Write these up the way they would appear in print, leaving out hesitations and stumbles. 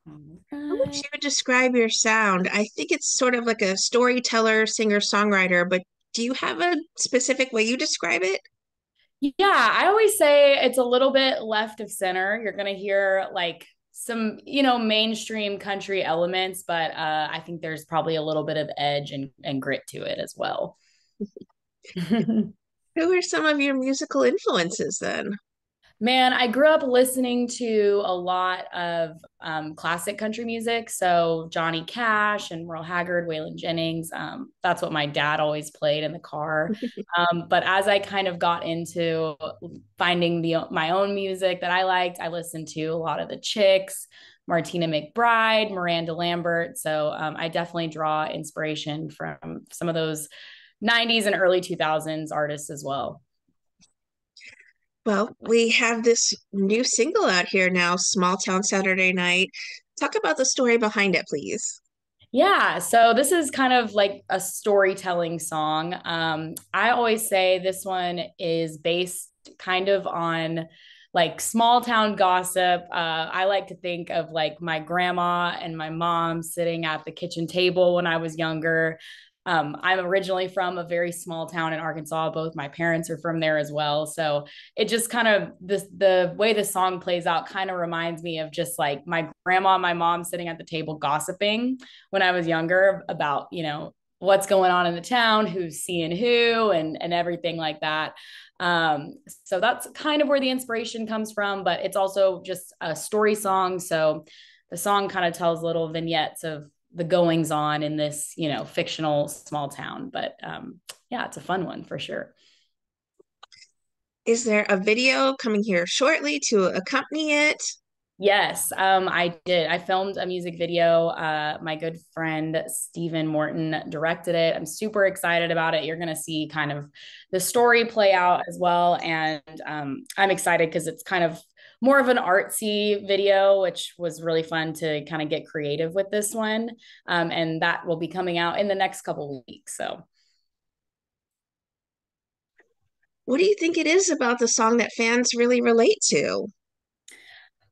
All How would right. you describe your sound? I think it's sort of like a storyteller, singer-songwriter, but do you have a specific way you describe it? Yeah, I always say it's a little bit left of center. You're going to hear like some, mainstream country elements, but I think there's probably a little bit of edge and grit to it as well. Who are some of your musical influences then? Man, I grew up listening to a lot of classic country music. So Johnny Cash and Merle Haggard, Waylon Jennings. That's what my dad always played in the car. But as I kind of got into finding my own music that I liked, I listened to a lot of the Chicks, Martina McBride, Miranda Lambert. So I definitely draw inspiration from some of those 90s and early 2000s artists as well. Well, we have this new single out here now, Small Town Saturday Night. Talk about the story behind it, please. Yeah, so this is kind of like a storytelling song. I always say this one is based kind of on like small town gossip. I like to think of like my grandma and my mom sitting at the kitchen table when I was younger. I'm originally from a very small town in Arkansas. Both my parents are from there as well. So it just kind of the way the song plays out kind of reminds me of just like my grandma and my mom sitting at the table gossiping when I was younger about, what's going on in the town, who's seeing who, and everything like that. So that's kind of where the inspiration comes from, but it's also just a story song. So the song kind of tells little vignettes of the goings on in this, fictional small town. But yeah, it's a fun one for sure. Is there a video coming here shortly to accompany it? Yes, I did. I filmed a music video. My good friend Stephen Morton directed it. I'm super excited about it. You're going to see kind of the story play out as well. And I'm excited because it's kind of more of an artsy video, which was really fun to kind of get creative with this one. And that will be coming out in the next couple weeks. So What do you think it is about the song that fans really relate to?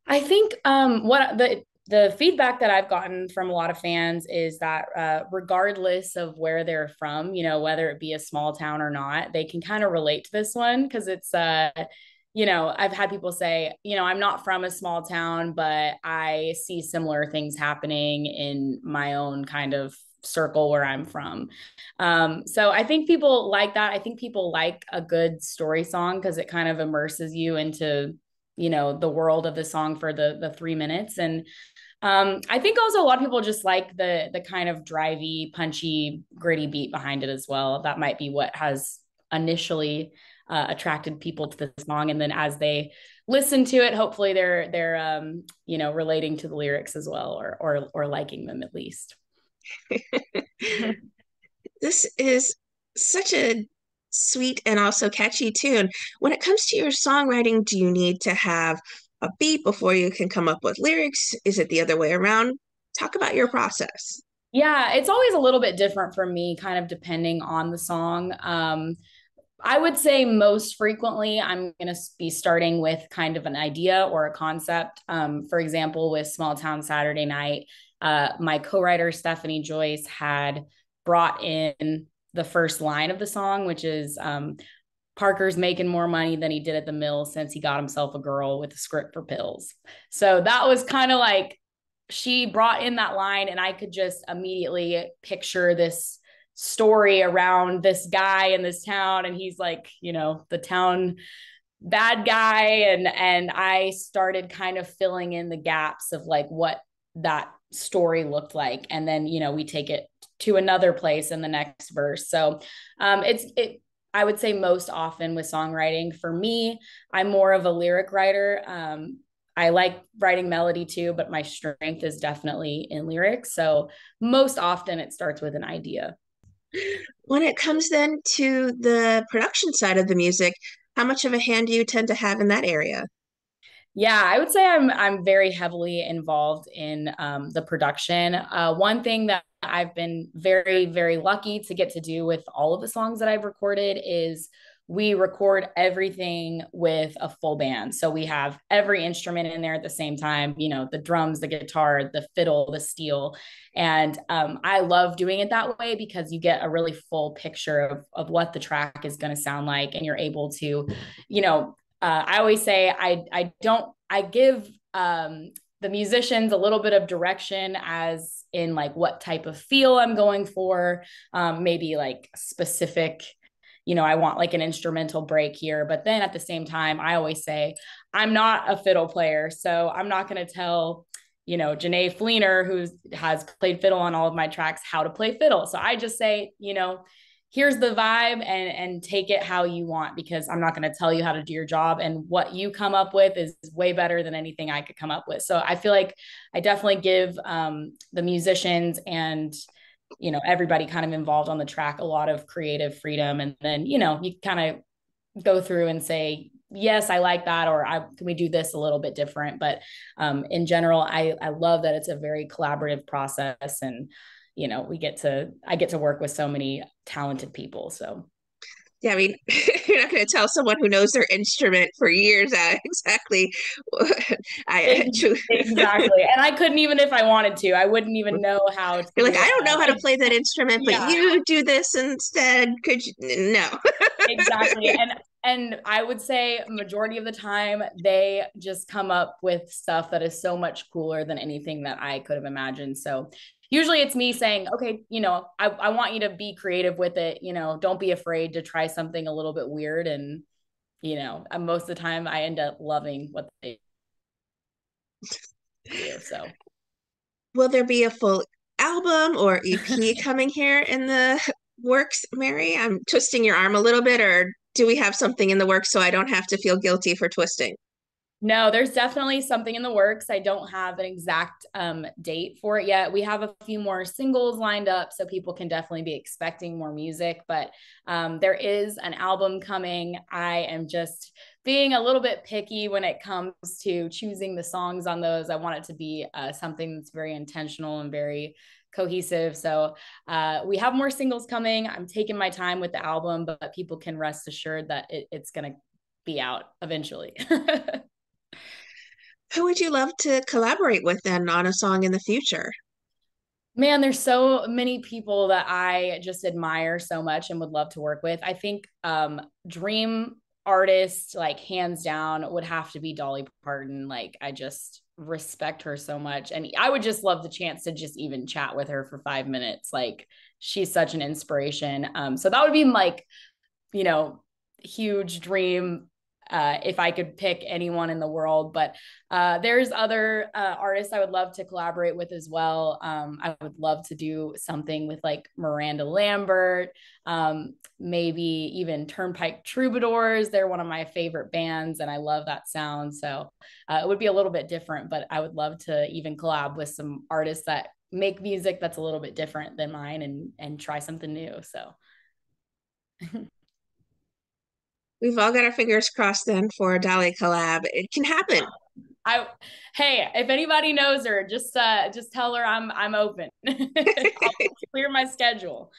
I think what the feedback that I've gotten from a lot of fans is that regardless of where they're from, whether it be a small town or not, they can kind of relate to this one because it's I've had people say, I'm not from a small town, but I see similar things happening in my own kind of circle where I'm from. So I think people like that. I think people like a good story song because it kind of immerses you into the world of the song for the 3 minutes. And I think also a lot of people just like the kind of drivey, punchy, gritty beat behind it as well. That might be what has initially attracted people to the song, and then as they listen to it, hopefully they're relating to the lyrics as well, or liking them at least. This is such a sweet and also catchy tune. When it comes to your songwriting, do you need to have a beat before you can come up with lyrics? Is it the other way around? Talk about your process. Yeah, it's always a little bit different for me, kind of depending on the song. I would say most frequently, I'm going to be starting with kind of an idea or a concept. For example, with Small Town Saturday Night, my co writer, Stephanie Joyce, had brought in the first line of the song, which is Parker's making more money than he did at the mill since he got himself a girl with a script for pills. So that was kind of like she brought in that line, and I could just immediately picture this story around this guy in this town, and he's like, the town bad guy, and I started kind of filling in the gaps of like what that story looked like, and then we take it to another place in the next verse. So it I would say most often with songwriting for me, I'm more of a lyric writer. I like writing melody too, but my strength is definitely in lyrics. So most often it starts with an idea. When it comes then to the production side of the music, how much of a hand do you tend to have in that area? Yeah, I would say I'm very heavily involved in the production. One thing that I've been very, very lucky to get to do with all of the songs that I've recorded is we record everything with a full band. So we have every instrument in there at the same time, you know, the drums, the guitar, the fiddle, the steel. And I love doing it that way because you get a really full picture of what the track is going to sound like. And you're able to, you know, I always say I give the musicians a little bit of direction as in like what type of feel I'm going for, maybe like specific, you know, I want like an instrumental break here. But then at the same time, I always say, I'm not a fiddle player. So I'm not going to tell, you know, Janae Fleener, who has played fiddle on all of my tracks, how to play fiddle. So I just say, you know, here's the vibe and take it how you want, because I'm not going to tell you how to do your job, and what you come up with is way better than anything I could come up with. So I feel like I definitely give the musicians and, you know, everybody kind of involved on the track a lot of creative freedom. And then, you know, you kind of go through and say, yes, I like that, or can we do this a little bit different? But in general, I love that it's a very collaborative process, and you know, I get to work with so many talented people. So Yeah, I mean, you're not going to tell someone who knows their instrument for years exactly. I truly, exactly. And I couldn't, even if I wanted to, I wouldn't even know how to you're like, do I it don't know all. how to play that instrument, but Yeah, you do this instead. Could you? No. exactly. And I would say majority of the time they just come up with stuff that is so much cooler than anything that I could have imagined. So usually it's me saying, okay, you know, I want you to be creative with it. You know, don't be afraid to try something a little bit weird. And, you know, most of the time I end up loving what they do. So Will there be a full album or EP coming here in the works, Mary? I'm twisting your arm a little bit, or do we have something in the works so I don't have to feel guilty for twisting? no, there's definitely something in the works. I don't have an exact date for it yet. We have a few more singles lined up, so people can definitely be expecting more music. But there is an album coming. I am just being a little bit picky when it comes to choosing the songs on those. I want it to be something that's very intentional and very cohesive. So we have more singles coming. I'm taking my time with the album, but people can rest assured that it's going to be out eventually. Who would you love to collaborate with then on a song in the future? Man, there's so many people that I just admire so much and would love to work with. I think dream artist, like hands down, would have to be Dolly Parton. Like I just respect her so much. And I would just love the chance to just even chat with her for 5 minutes. Like she's such an inspiration. So that would be like, you know, huge dream if I could pick anyone in the world. But there's other artists I would love to collaborate with as well. I would love to do something with like Miranda Lambert, maybe even Turnpike Troubadours. They're one of my favorite bands, and I love that sound. So it would be a little bit different, but I would love to even collab with some artists that make music that's a little bit different than mine, and try something new. So We've all got our fingers crossed then for a Dolly collab. It can happen. I hey, if anybody knows her, just tell her I'm open. I'll clear my schedule.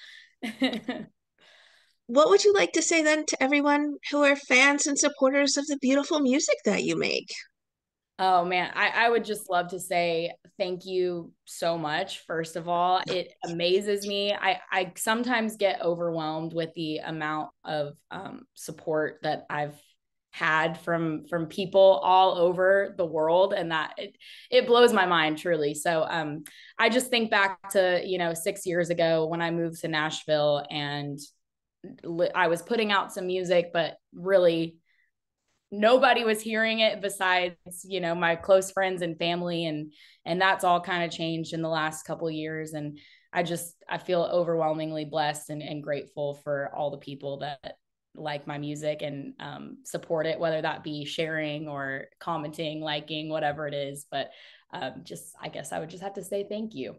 What would you like to say then to everyone who are fans and supporters of the beautiful music that you make? Oh man, I would just love to say thank you so much. First of all, it amazes me. I sometimes get overwhelmed with the amount of support that I've had from people all over the world, and that it blows my mind truly. So I just think back to, you know, 6 years ago when I moved to Nashville, and I was putting out some music, but really nobody was hearing it besides, you know, my close friends and family. And that's all kind of changed in the last couple of years. And I feel overwhelmingly blessed and grateful for all the people that like my music and support it, whether that be sharing or commenting, liking, whatever it is. But just I guess I would just have to say thank you.